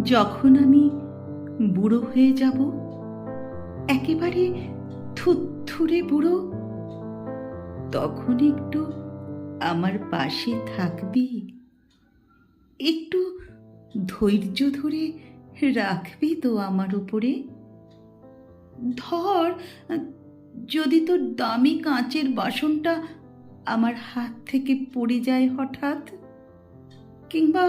যখন আমি বুড়ো হয়ে যাব, একেবারে থুরথুরে বুড়ো, তখন একটু আমার পাশে থাকবি? একটু ধৈর্য ধরে রাখবি তো আমার উপরে? ধর, যদি তোর দামি কাঁচের বাসনটা আমার হাত থেকে পড়ে যায় হঠাৎ, কিংবা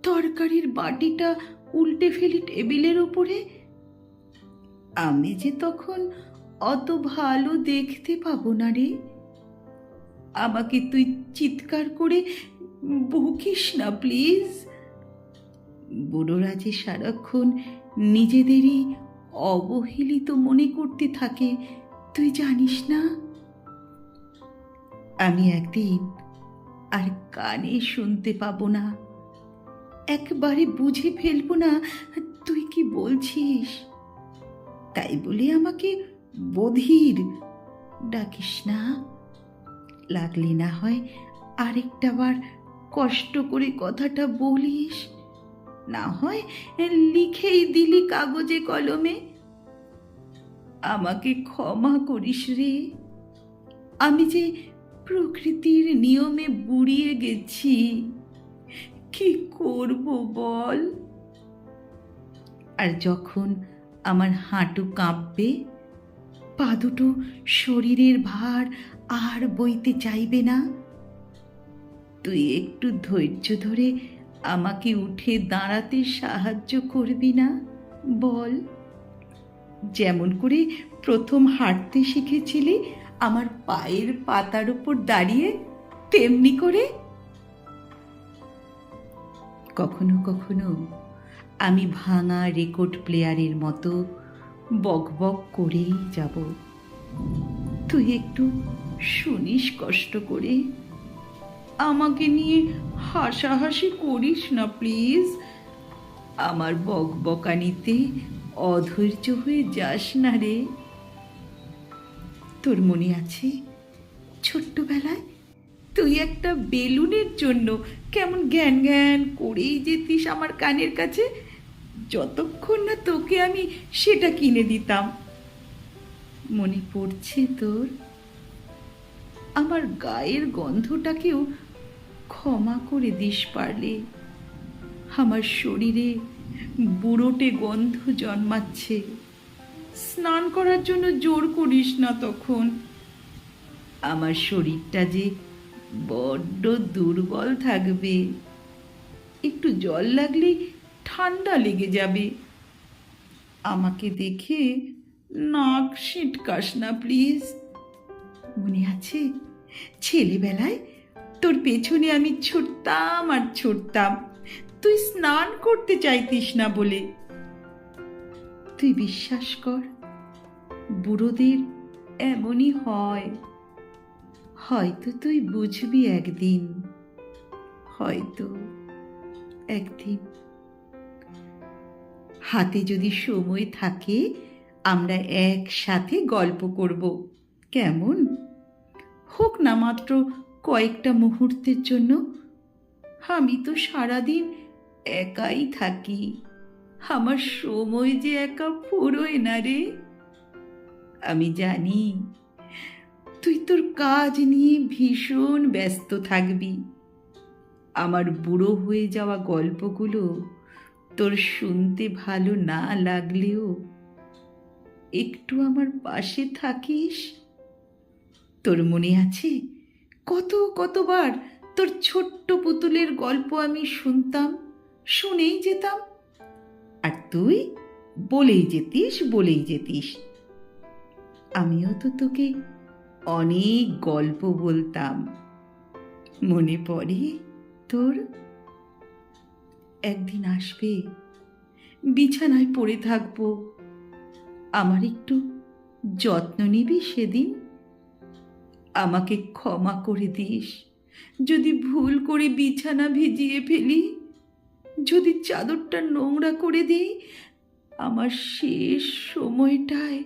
তরকারির বাটিটা উল্টে ফেলি টেবিলের ওপরে, আমি যে তখন অত ভালো দেখতে পাবো না রে। আমাকে তুই চিৎকার করে বকিস না প্লিজ। বুড়োরা যে সারাক্ষণ নিজেদেরই অবহেলিত মনে করতে থাকে, তুই জানিস না? আমি একদিন আর কানে শুনতে পাবো না, একবারে বুঝে ফেলবো না তুই কি বলছিস। তাই বলে আমাকে বধির ডাকিস না। লাগলে না হয় আরেকটা বার কষ্ট করে কথাটা বলিস, না হয় লিখেই দিলি কাগজে কলমে। আমাকে ক্ষমা করিস রে। আমি যে প্রকৃতির নিয়মে বুড়িয়ে গেছি, কি করব বল? আর যখন আমার হাঁটু কাঁপবে, পা দুটো শরীরের ভার আর বইতে চাইবে না, তুই একটু ধৈর্য ধরে আমাকে উঠে দাঁড়াতে সাহায্য করবি না বল? যেমন করে প্রথম হাঁটতে শিখেছিলি আমার পায়ের পাতার উপর দাঁড়িয়ে, তেমনি করে। কখনো কখনো আমি ভাঙা রেকর্ড প্লেয়ারের মতো বক বক করেই যাব। তুই একটু শুনিস কষ্ট করে। আমাকে নিয়ে হাসাহাসি করিস না প্লিজ। আমার বক বকানিতে অধৈর্য হয়ে যাস না রে। তোর মনে আছে ছোট্টবেলায় তুই একটা বেলুনের জন্য কেমন জ্ঞান জ্ঞান করেই যেতিস আমার কানের কাছে, যতক্ষণ না তোকে আমি সেটা কিনে দিতাম? মনে পড়ছে তোর? আমার গায়ের গন্ধটাকেও ক্ষমা করে দিস পারলে। আমার শরীরে বুড়োটে গন্ধ জন্মাচ্ছে। স্নান করার জন্য জোর করিস না তখন। আমার শরীরটা যে বড্ড দুর্বল থাকবে, একটু জল লাগলেই ঠান্ডা লেগে যাবে। আমাকে দেখে নাক সিটকাস না প্লিজ। মনে আছে ছেলেবেলায় তোর পেছনে আমি ছুটতাম আর ছুটতাম, তুই স্নান করতে চাইতিস না বলে। তুই বিশ্বাস কর, বুড়োদের এমনই হয়। হয়তো তুই বুঝবি একদিন, হয়তো একদিন। হাতে যদি সময় থাকে, আমরা একসাথে গল্প করব, কেমন? হোক না মাত্র কয়েকটা মুহূর্তের জন্য। আমি তো সারাদিন একাই থাকি, আমার সময় যে একা ফুরোয় না রে। আমি জানি তুই তোর কাজ নিয়ে ভীষণ ব্যস্ত থাকবি। আমার বুড়ো হয়ে যাওয়া গল্পগুলো তোর শুনতে ভালো না লাগলেও একটু আমার পাশে থাকিস। তোর মনে আছে কতবার তোর ছোট্ট পুতুলের গল্প আমি শুনতাম, শুনেই যেতাম, আর তুই বলেই যেতিস। আমিও তো তোকে অনেক গল্প বলতাম, মনে পড়ে তোর? একদিন আসবে, বিছানায় পড়ে থাকবো, আমার একটু যত্ন নিবি সেদিন। আমাকে ক্ষমা করে দিস যদি ভুল করে বিছানা ভিজিয়ে ফেলি, যদি চাদরটা নোংরা করে দিই। আমার শেষ সময়টায়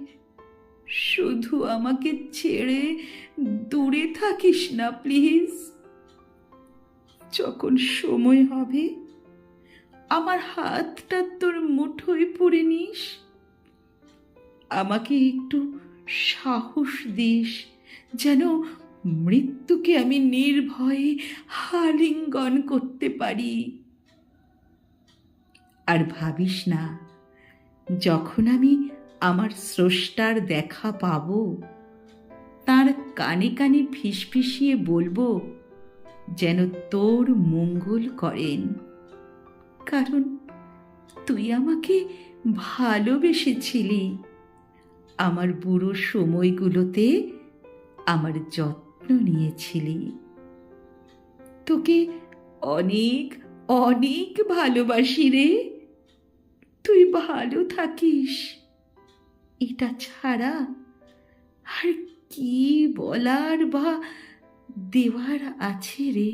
শুধু আমাকে ছেড়ে দূরে থাকিস না প্লিজ। যখন সময় হবে আমার হাতটা তোর মুঠোয় পড়ে নিস, আমাকে একটু সাহস দিস, যেন মৃত্যুকে আমি নির্ভয়ে আলিঙ্গন করতে পারি। আর ভাবিস না, যখন আমি আমার স্রষ্টার দেখা পাব, তার কানে কানে ফিসফিসিয়ে বলবো যেন তোর মঙ্গল করেন, কারণ তুই আমাকে ভালোবেসেছিলি, আমার বুড়ো সময়গুলোতে আমার যত্ন নিয়েছিলি। তোকে অনেক অনেক ভালোবাসি রে। তুই ভালো থাকিস। এটা ছাড়া আর কি বলার বা দেওয়ার আছে রে?